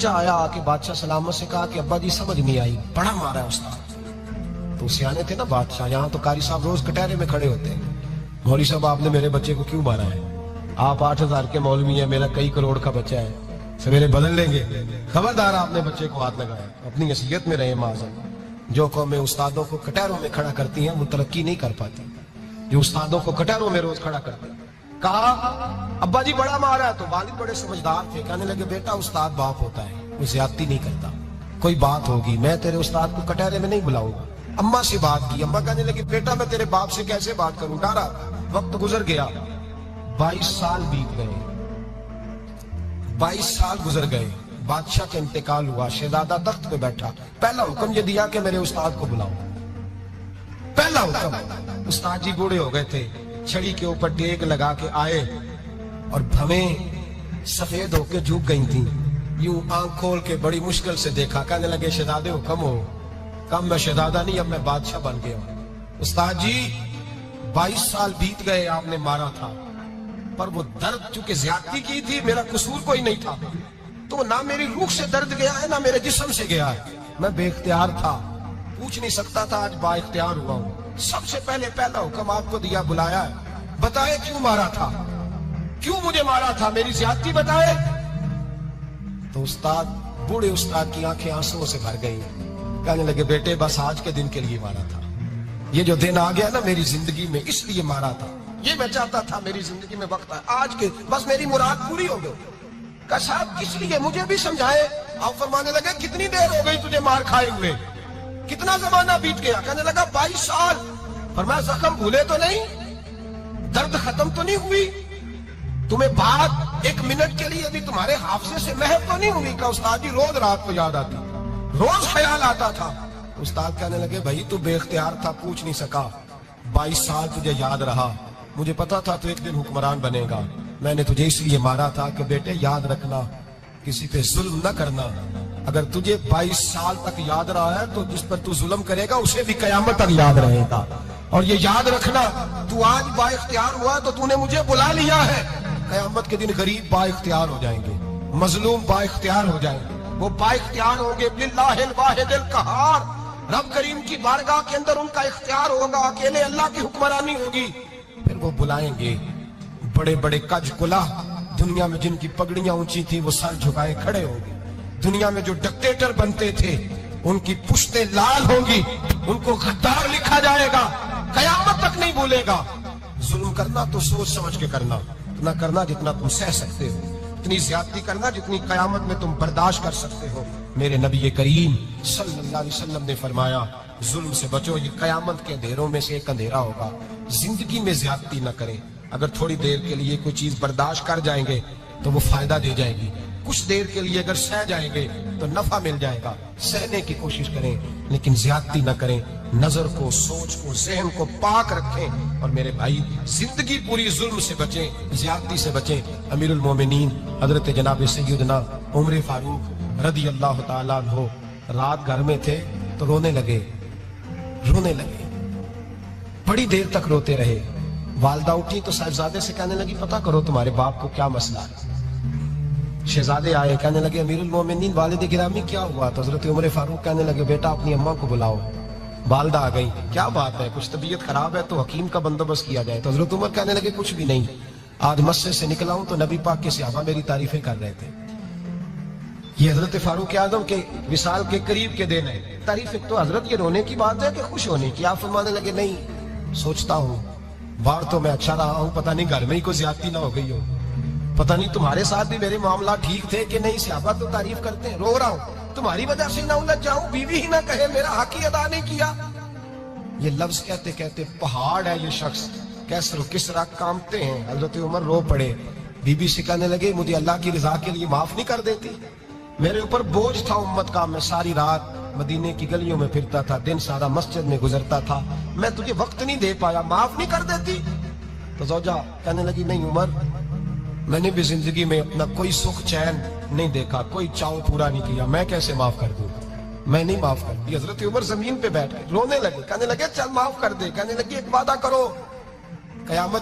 بچہ آیا کہ بادشاہ سلامت سے کہا کہ ابا جی سمجھ نہیں آئی، بڑا مارا ہے استاد۔ تو سیانے تھے نا بادشاہ، یہاں تو قاری صاحب روز کٹہرے میں کھڑے ہوتے ہیں، مولوی صاحب آپ نے میرے بچے کو کیوں مارا ہے؟ آپ 8,000 کے مولوی ہیں، میرا کئی کروڑ کا بچہ ہے، سویرے بدل لیں گے، خبردار آپ نے بچے کو ہاتھ لگایا، اپنی نصیحت میں رہے معاذ۔ جو قومیں استادوں کو کٹہروں میں کھڑا کرتی ہیں وہ ترقی نہیں کر پاتی، جو استادوں کو کٹہروں میں روز کھڑا کرتے ہیں۔ کہا ابا جی بڑا مارا ہے، تو والد بڑے سمجھدار تھے، کہنے لگے بیٹا استاد باپ ہوتا ہے، وہ زیادتی نہیں کرتا، کوئی بات ہوگی میں تیرے استاد کو کٹہرے میں نہیں بلاؤں گا۔ اماں سے بات کی، اماں کہنے لگی بیٹا میں تیرے باپ سے کیسے بات کروں، ڈارا۔ وقت گزر گیا، 22 سال بیت گئے، 22 سال گزر گئے، بادشاہ کا انتقال ہوا، شہزادہ تخت پہ بیٹھا، پہلا حکم یہ دیا کہ میرے استاد کو بلاؤ، پہلا حکم۔ استاد جی بوڑھے ہو گئے تھے، چھڑی کے اوپر ٹیک لگا کے آئے اور بھویں سفید ہو کے جھک گئی تھیں، یوں آنکھ کھول کے بڑی مشکل سے دیکھا، کہنے لگے شہزادے حکم ہو۔ کم میں شہزادہ نہیں، اب میں بادشاہ بن گیا ہوں۔ استاد جی 22 سال بیت گئے، آپ نے مارا تھا، پر وہ درد چونکہ زیادتی کی تھی، میرا قصور کوئی نہیں تھا، تو نہ میری روح سے درد گیا ہے نہ میرے جسم سے گیا ہے، میں بے اختیار تھا، پوچھ نہیں سکتا تھا، آج با اختیار ہوا ہوں۔ سب سے پہلے پہلا حکم آپ کو دیا، بلایا ہے، بتائے کیوں مارا تھا، کیوں مجھے مارا تھا، میری زیادتی بتائے۔ تو استاد، بوڑھے استاد کی آنکھیں آنسوؤں سے بھر گئی، کہنے لگے بیٹے بس آج کے دن کے لیے مارا تھا، یہ جو دن آ گیا نا میری زندگی میں اس لیے مارا تھا، یہ میں چاہتا تھا میری زندگی میں وقت آئے، آج کے بس میری مراد پوری ہو گئی۔ کہا صاحب کس لیے، مجھے بھی سمجھائے۔ آپ فرمانے لگے کتنی دیر ہو گئی تجھے مار کھائے ہوئے، کتنا زمانہ بیت گیا؟ کہنے لگا 22 سال۔ فرمایا زخم بھولے تو نہیں، درد ختم تو نہیں ہوئی، تمہیں بات 1 منٹ کے لیے بھی تمہارے حافظے سے محو تو نہیں ہوئی؟ کہ استاد جی روز رات کو یاد آتی، روز خیال آتا تھا۔ استاد کہنے لگے بھائی تو بے اختیار تھا، پوچھ نہیں سکا، 22 سال تجھے یاد رہا، مجھے پتا تھا تو ایک دن حکمران بنے گا، میں نے تجھے اس لیے مارا تھا کہ بیٹے یاد رکھنا، کسی پہ ظلم نہ کرنا، اگر تجھے 22 سال تک یاد رہا ہے تو جس پر تو ظلم کرے گا اسے بھی قیامت تک یاد رہے گا، اور یہ یاد رکھنا تو آج با اختیار ہوا تو تو نے مجھے بلا لیا ہے، قیامت کے دن غریب با اختیار ہو جائیں گے، مظلوم با اختیار ہو جائیں گے، وہ با اختیار ہوں گے باللہ الواحد القہار، رب کریم کی بارگاہ کے اندر ان کا اختیار ہوگا، اکیلے اللہ کی حکمرانی ہوگی، پھر وہ بلائیں گے بڑے بڑے کج کلا، دنیا میں جن کی پگڑیاں اونچی تھی وہ سر جھکائے کھڑے ہوں گے، دنیا میں جو ڈکٹیٹر بنتے تھے ان کی پشتیں لال ہوں گی، ان کو غدار لکھا جائے گا، قیامت تک نہیں بھولے گا۔ ظلم کرنا تو سوچ سمجھ کے کرنا، اتنا کرنا جتنا تم سہ سکتے ہو، اتنی زیادتی کرنا جتنی قیامت میں تم برداشت کر سکتے ہو۔ میرے نبی کریم صلی اللہ علیہ وسلم نے فرمایا ظلم سے بچو، یہ قیامت کے اندھیروں میں سے ایک اندھیرا ہوگا، زندگی میں زیادتی نہ کریں، اگر تھوڑی دیر کے لیے کوئی چیز برداشت کر جائیں گے تو وہ فائدہ دے جائے گی، کچھ دیر کے لیے اگر سہ جائیں گے تو نفع مل جائے گا، سہنے کی کوشش کریں لیکن زیادتی نہ کریں، نظر کو، سوچ کو، ذہن کو پاک رکھیں، اور میرے بھائی زندگی پوری ظلم سے بچیں، زیادتی سے بچیں۔ امیر المومنین حضرت جناب سیدنا عمر فاروق رضی اللہ تعالیٰ عنہ رات گھر میں تھے تو رونے لگے، بڑی دیر تک روتے رہے، والدہ اٹھی تو صاحبزادے سے کہنے لگی پتہ کرو تمہارے باپ کو کیا مسئلہ ہے۔ شہزادے آئے، کہنے لگے امیر المومنین والد گرامی کیا ہوا؟ تو حضرت عمر فاروق کہنے لگے بیٹا اپنی اماں کو بلاؤ۔ والدہ آ گئی، کیا بات ہے، کچھ طبیعت خراب ہے تو حکیم کا بندوبست کیا جائے۔ تو حضرت عمر کہنے لگے کچھ بھی نہیں، آج مسجد سے نکلا ہوں تو نبی پاک کے صحابہ میری تعریفیں کر رہے تھے۔ یہ حضرت فاروق اعظم کے وصال کے قریب کے دن ہے، تعریف تو حضرت یہ رونے کی بات ہے کہ خوش ہونے کی؟ آپ فرمانے لگے نہیں، سوچتا ہوں باہر تو میں اچھا رہا ہوں، پتہ نہیں گھر میں ہی کوئی زیادتی نہ ہو گئی ہو، پتہ نہیں تمہارے ساتھ بھی میرے معاملات ٹھیک تھے کہ نہیں، صحابہ تو تعریف کرتے ہیں، رو رہا ہوں تمہاری وجہ سے نہ الجھ جاؤں، بیوی ہی نہ کہے میرا حق ہی ادا نہیں کیا۔ یہ لفظ کہتے کہتے پہاڑ ہے یہ شخص، کیسر و کسرا کامتے ہیں۔ حضرت عمر رو پڑے، بی بی سے کہنے لگے مجھے اللہ کی رضا کے لیے معاف نہیں کر دیتی؟ میرے اوپر بوجھ تھا امت کا، میں ساری رات مدینے کی گلیوں میں پھرتا تھا، دن سارا مسجد میں گزرتا تھا، میں تجھے وقت نہیں دے پایا، معاف نہیں کر دیتی؟ تو زوجہ کہنے لگی نہیں عمر، میں نے بھی زندگی میں اپنا کوئی سکھ چین نہیں دیکھا، کوئی چاؤ پورا نہیں کیا، میں کیسے معاف کر دوں، میں نہیں معاف کرتی۔ حضرت عمر زمین پہ بیٹھ گئے، رونے لگے، کہنے لگے چل معاف کر دے، کہنے لگی ایک وعدہ کرو، قیامت